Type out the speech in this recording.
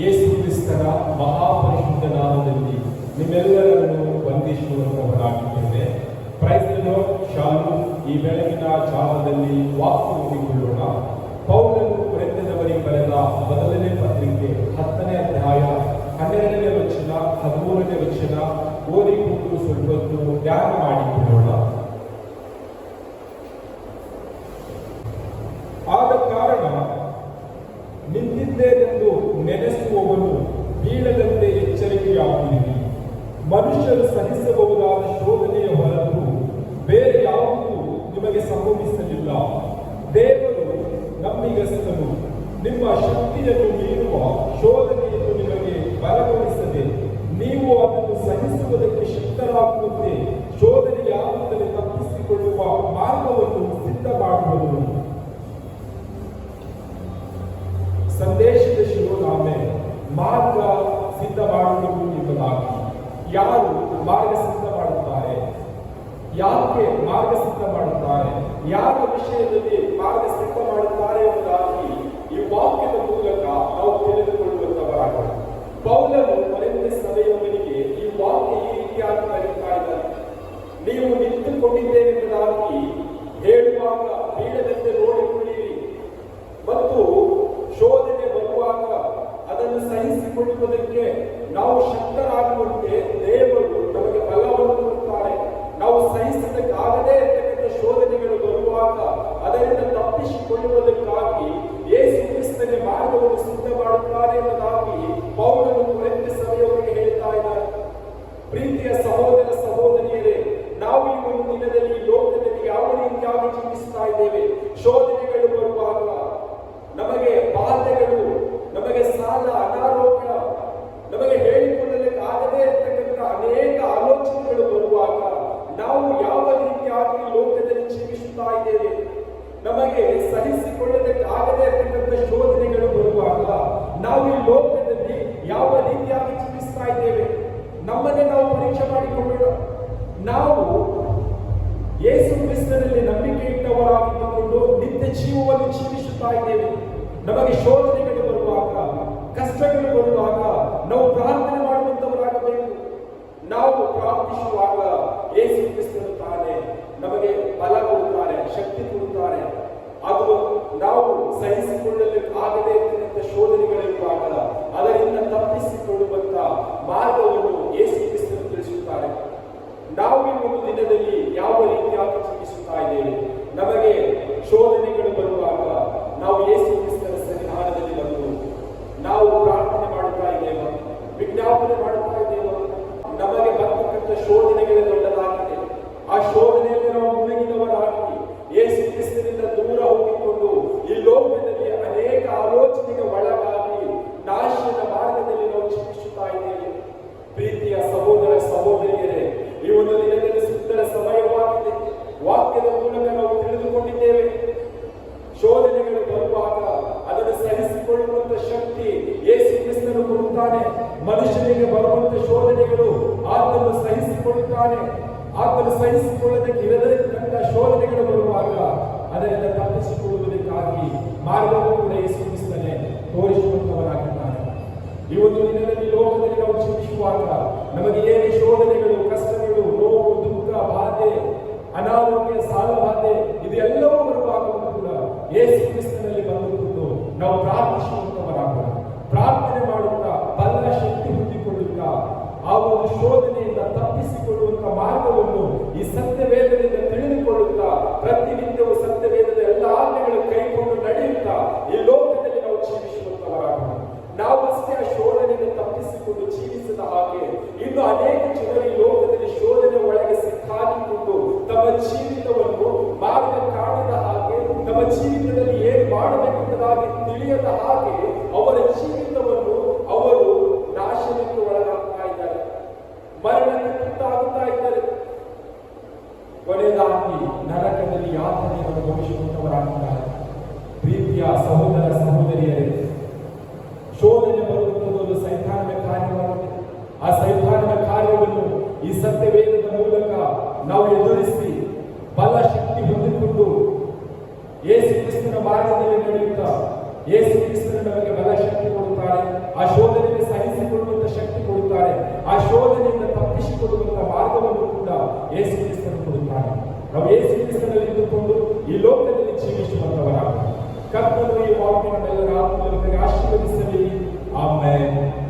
ಯೇಸು ಕ್ರಿಸ್ತನ ಮಹಾಪರಿಶುದ್ಧ ನಾಮದಲ್ಲಿ ನಿಮ್ಮೆಲ್ಲರನ್ನು ವಂದಿಸುವಂತವರಾಗಿದ್ದೇನೆ. Praise the lord. ಶಾಲೋಮ್. ಈ ಬೆಳಗಿನ ಜಾವದಲ್ಲಿ ವಾಕ್ಯ ಓದಿಕೊಳ್ಳೋಣ. ಪೌಲನು ಕೊರಿಂಥದವರಿಗೆ ಬರೆದ ಮೊದಲನೇ ಪತ್ರಿಕೆ 10ನೇ ಅಧ್ಯಾಯ 12ನೇ ವಚನ 13ನೇ ವಚನ ಓದಿಕೊಂಡು ಸ್ವಲ್ಪ ಹೊತ್ತು ಧ್ಯಾನ ಮಾಡಿಕೊಳ್ಳೋಣ. ಆದ ಕಾರಣ ನಿಂತಿದ್ದೇನೆಂದು ನೆನೆಸುವವನು ಬೀಳದಂತೆ ಎಚ್ಚರಿಕೆಯಾಗುವಿರಿ. ಮನುಷ್ಯರು ಸಹಿಸಬಹುದಾದ ಶೋಧನೆಯ ಹೊರತು ಬೇರೆ ಯಾವುದೂ ನಿಮಗೆ ಸಂಭವಿಸಲಿಲ್ಲ. ದೇವರು ನಂಬಿಗಸ್ತನು. ನಿಮ್ಮ ಶಕ್ತಿಯನ್ನು ಮೀರುವ ಶೋಧನೆಯನ್ನು ನಿಮಗೆ ಬಲಗೊಳಿಸದೆ ನೀವು ಅದನ್ನು ಸಹಿಸುವುದಕ್ಕೆ ಶಕ್ತರಾಗುವಂತೆ ಶೋಧನೆಯಾಗುತ್ತಲೇ ತಪ್ಪಿಸಿಕೊಳ್ಳುವ ಮಾರ್ಗವನ್ನು ಸಿದ್ಧ ಮಾಡುವುದು. ಸಂದೇಶದ ಶಿರೋನಾಮೆ ಮಾರ್ಗ ಸಿದ್ಧ ಮಾಡುವುದು ಎಂಬುದಾಗಿ. ಯಾರು ಮಾರ್ಗ ಸಿದ್ಧ ಮಾಡುತ್ತಾರೆ? ಯಾಕೆ ಮಾರ್ಗ ಸಿದ್ಧ ಮಾಡುತ್ತಾರೆ? ಯಾವ ವಿಷಯದಲ್ಲಿ ಮಾರ್ಗ ಸಿದ್ಧ ಮಾಡುತ್ತಾರೆ ಎಂಬುದಾಗಿ ಈ ವಾಕ್ಯದ ಮೂಲಕ ನಾವು ತಿಳಿದುಕೊಳ್ಳುವಂತವರಾಗ. ಪೌಲನು ಕೊರಿಂಥ ಸಭೆಯವರಿಗೆ ಈ ವಾಕ್ಯ ಈ ರೀತಿಯಾಗಿ ಬರೆಯುತ್ತಾ ಇದ್ದಾರೆ. ನೀವು ನಿಂತುಕೊಂಡಿದ್ದೇವೆ ಎಂಬುದಾಗಿ ಹೇಳುವಾಗ ಬೀಳದಂತೆ ನೋಡಿಕೊಳ್ಳಿರಿ ಮತ್ತು ಶೋಧನೆ ಬರುವಾಗ ಅದನ್ನು ಸಹಿಸಿಕೊಳ್ಳುವುದಕ್ಕೆ ನಾವು ಶಕ್ತರಾಗುವಂತೆ ದೇವರು ನಮಗೆ ಬಲವನ್ನು ಕೊಡುತ್ತಾರೆ. ನಾವು ಸಹಿಸದಕ್ಕಾಗದೇ ಇರತಕ್ಕಂಥ ಶೋಧನೆಗಳು ಬರುವಾಗ ಅದರಿಂದ ತಪ್ಪಿಸಿಕೊಳ್ಳುವುದಕ್ಕಾಗಿ ಯೇಸು ಕ್ರಿಸ್ತನೇ ಮಾರ್ಗವನ್ನು ಸಿದ್ಧ ಮಾಡುತ್ತಾರೆ ಎಂಬುದಾಗಿ ಪೌಲನು ಕೊರಿಂಥ ಸಭೆಯವರಿಗೆ ಹೇಳ್ತಾ ಇದ್ದಾರೆ. ಪ್ರೀತಿಯ ಸಹೋದರ ಸಹೋದರಿಯರೇ, ನಾವು ಈ ಒಂದು ದಿನದಲ್ಲಿ ಲೋಕದಲ್ಲಿ ಯಾವ ರೀತಿಯಾಗಿ ಜೀವಿಸ್ತಾ ಇದ್ದೇವೆ? ಶೋಧನೆಗಳು ಬರುವಾಗ, ನಮಗೆ ಬಾಧೆಗಳು, ನಮಗೆ ಸಾಲ, ಅನಾರೋಗ್ಯ, ನಮಗೆ ಹೇಳಿಕೊಳ್ಳಲಿಕ್ಕೆ ಆಗದೇ ಇರತಕ್ಕಂಥ ಅನೇಕ ಆಲೋಚನೆಗಳು ಬರುವಾಗ ನಾವು ಯಾವ ರೀತಿಯಾಗಿ ಲೋಕದಲ್ಲಿ ಜೀವಿಸುತ್ತಾ ಇದ್ದೇವೆ? ನಮಗೆ ಸಹಿಸಿಕೊಳ್ಳಲಿಕ್ಕೆ ಆಗದೇ ಇರತಕ್ಕಂಥ ಶೋಧನೆಗಳು ಬರುವಾಗ ನಾವು ಈ ಲೋಕದಲ್ಲಿ ಯಾವ ರೀತಿಯಾಗಿ ಜೀವಿಸ್ತಾ ಇದ್ದೇವೆ? ನಮ್ಮನ್ನೇ ನಾವು ಪರೀಕ್ಷೆ ಮಾಡಿಕೊಳ್ಳೋಣ. ನಾವು ಯೇಸು ಕ್ರಿಸ್ತನಲ್ಲಿ ನಂಬಿಕೆ ಇಟ್ಟವರಾಗಿದ್ದುಕೊಂಡು ನಿತ್ಯ ಜೀವವನ್ನು ಜೀವಿಸುತ್ತಾ ಇದ್ದೇವೆ. ನಮಗೆ ಶೋಧನೆಗಳು ಬರುವಾಗ, ಕಷ್ಟಗಳು ಬರುವಾಗ ನಾವು ಪ್ರಾರ್ಥನೆ ಮಾಡುವಂತವರಾಗಬೇಕು. ನಾವು ಪ್ರಾರ್ಥಿಸುವಾಗ ಯೇಸು ಕ್ರಿಸ್ತನು ತಾನೇ ನಮಗೆ ಬಲ ಕೊಡುತ್ತಾರೆ, ಶಕ್ತಿ ಕೊಡುತ್ತಾರೆ. ಅದು ನಾವು ಸಹಿಸಿಕೊಳ್ಳಲಿಕ್ಕೆ ಆಗದೇ ಇರತಕ್ಕಂಥ ಶೋಧನೆಗಳಿರುವಾಗ ಅದರಿಂದ ತಪ್ಪಿಸಿಕೊಳ್ಳುವಂತ ಮಾರ್ಗವನ್ನು ಯೇಸು ಕ್ರಿಸ್ತನು ತಿಳಿಸುತ್ತಾರೆ. ನಾವು ಈ ಒಂದು ದಿನದಲ್ಲಿ ಯಾವ ರೀತಿಯಾಗಿ ಜೀವಿಸುತ್ತಾ ಇದ್ದೇವೆ? ನಮಗೆ ಶೋಧನೆಗಳು ಬರುವಾಗ ನಾವು ಯೇಸು ಕ್ರಿಸ್ತನ ಸನ್ನಿಧಾನದಲ್ಲಿ ಬಂದು ನಾವು ಪ್ರಾರ್ಥನೆ ಮಾಡುತ್ತಾ ಇದ್ದೇವ, ವಿಜ್ಞಾಪನೆ ಮಾಡುತ್ತಾ ಇದ್ದೇವ. ನಮಗೆ ಬರ್ತಕ್ಕಂಥ ಶೋಧನೆಗಳೇ ದೊಡ್ಡದಾಗಿದೆ. ಆ ಶೋಧನೆಯಲ್ಲಿ ನಾವು ಮುಳುಗಿದವರಾಗಿ ಯೇಸು ಕ್ರಿಸ್ತನಿಂದ ದೂರ ಹೋಗಿಕೊಂಡು ಈ ಲೋಕದಲ್ಲಿ ಅನೇಕ ಆಲೋಚನೆಗೆ ಒಳಗಾಗಿ ನಾಶದ ಮಾರ್ಗದಲ್ಲಿ ನಾವು ಜೀವಿಸುತ್ತಾ ಇದ್ದೇವೆ. ಪ್ರೀತಿಯ ಸಹೋದರ ಸಹೋದರಿಯರೇ, ಈ ಒಂದು ದಿನದಲ್ಲಿ ಸುಂದರ ಸಮಯವಾಗಿದೆ. ವಾಕ್ಯದ ಮೂಲಕ ನಾವು ತಿಳಿದುಕೊಂಡಿದ್ದೇವೆ. ಶೋಧನೆಗಳು ಬರುವಾಗ ಅದನ್ನು ಸಹಿಸಿಕೊಳ್ಳುವಂತ ಶಕ್ತಿ ಯೇಸು ಕ್ರಿಸ್ತನು ಕೊಡುತ್ತಾನೆ. ಮನುಷ್ಯನಿಗೆ ಬರುವಂತ ಶೋಧನೆಗಳು ಆತನು ಸಹಿಸಿಕೊಳ್ಳುತ್ತಾನೆ. ಆತನು ಸಹಿಸಿಕೊಳ್ಳದಕ್ಕೆ ಇರತಕ್ಕಂಥ ಶೋಧನೆಗಳು ಬರುವಾಗ ಅದರಿಂದ ತಪ್ಪಿಸಿಕೊಳ್ಳುವುದಕ್ಕಾಗಿ ಮಾರ್ಗವನ್ನು ಕೂಡ ಯೇಸು ಕ್ರಿಸ್ತನೇ ತೋರಿಸುವಂತವರಾಗಿದ್ದಾನೆ. ಈ ಒಂದು ದಿನದಲ್ಲಿ ಲೋಕದಲ್ಲಿ ನಾವು ಜೀವಿಸುವಾಗ ನಮಗೆ ಏನೇ ಶೋಧನೆಗಳು, ಕಷ್ಟಗಳು, ನೋವು, ದುಃಖ, ಬಾಧೆ, ಅನಾರೋಗ್ಯ, ಸಾಲ ಬಾಧೆ ಇದೆಲ್ಲವೂ ಬರುವಾಗ ಕೂಡ ಯೇಸು ಕ್ರಿಸ್ತನಲ್ಲಿ ಬಂದುಕೊಂಡು ನಾವು ಪ್ರಾರ್ಥಿಸುವಂತವರಾಗೋಣ. ಪ್ರಾರ್ಥನೆ ಮಾಡುತ್ತಾ ಬಲ ಶಕ್ತಿ ಹೊಂದಿಕೊಳ್ಳುತ್ತಾ ಆ ಒಂದು ಶೋಧನೆಯಿಂದ ತಪ್ಪಿಸಿಕೊಳ್ಳುವಂತ ಮಾರ್ಗವನ್ನು ಈ ಸತ್ಯವೇದದಿಂದ ತಿಳಿದುಕೊಳ್ಳುತ್ತಾ ಪ್ರತಿನಿತ್ಯವೂ ಸತ್ಯವೇದದ ಎಲ್ಲ ಆಜ್ಞೆಗಳು ಕೈಕೊಂಡು ನಡೆಯುತ್ತಾ ಈ ಲೋಕದಲ್ಲಿ ನಾವು ಜೀವಿಸುವಂತವರಾಗೋಣ. ನಾವು ಅಷ್ಟೇ ಆ ಶೋಧನೆಯಿಂದ ತಪ್ಪಿಸಿಕೊಂಡು ಜೀವಿಸದ ಹಾಗೆ ಇನ್ನು ಅನೇಕ ಜನರು ಈ ಲೋಕದಲ್ಲಿ ಶೋಧನೆ ಒಳಗೆ ಸಿಕ್ಕಾಕಿಕೊಂಡು ತಮ್ಮ ಜೀವಿತವನ್ನು ಮಾರ್ಗ ಕಾಣದ ಹಾಗೆ, ತಮ್ಮ ಜೀವಿತದಲ್ಲಿ ಏನು ಮಾಡಬೇಕೆಂಬುದಾಗಿ ತಿಳಿಯದ ಹಾಗೆ ಅವರ ಜೀವಿತವನ್ನು ಅವರು ನಾಶನಕ್ಕೆ ಒಳಗಾಗ್ತಾ ಇದ್ದಾರೆ, ಮರಣಕ್ಕೆ ತುತ್ತಾಗುತ್ತಾ ಇದ್ದಾರೆ. ಕೊನೆಯದಾಗಿ ನರಕದಲ್ಲಿ ಯಾತನೆಯನ್ನು ಅನುಭವಿಸುವಂತವರಾಗಿದ್ದಾರೆ. ಪ್ರೀತಿಯ ಸಹೋದರ ಸಹೋದರಿಯರೇ, ಶೋಧನೆ ಬರುವಂತದ್ದು ಸೈತಾನದ ಕಾರ್ಯವಾಗಿದೆ. ಆ ಸೈತಾನದ ಕಾರ್ಯವನ್ನು ಈ ಸತ್ಯವೇದದ ಮೂಲಕ ನಾವು ಎದುರಿಸಿ ಬಲ ಶಕ್ತಿ ಹೊಂದಿಕೊಂಡು ಯೇಸು ಕ್ರಿಸ್ತನ ಮಾರ್ಗದಲ್ಲಿ ನಡೆಯುತ್ತಾ ಯೇಸು ಕ್ರಿಸ್ತನು ನಮಗೆ ಬಲ ಶಕ್ತಿ ಕೊಡುತ್ತಾರೆ. ಆ ಶೋಧನೆ ಶೋಧನೆಯಿಂದ ತಪ್ಪಿಸಿಕೊಳ್ಳುವಂತ ಮಾರ್ಗವನ್ನು ಕೂಡ ಯೇಸು ಕ್ರಿಸ್ತನು ಕೊಡುತ್ತಾನೆ. ನಾವು ಯೇಸು ಕ್ರಿಸ್ತನಲ್ಲಿ ಇದ್ದುಕೊಂಡು ಈ ಲೋಕದಲ್ಲಿ ಜೀವಿಸುವಂತವರಾಗ ಕರ್ತನು ಈ ವಾಕ್ಯ ನಮ್ಮೆಲ್ಲರ ಆತ್ಮಗಳಿಗೆ ಆಶೀರ್ವದಿಸಲಿ. ಆಮೆನ್.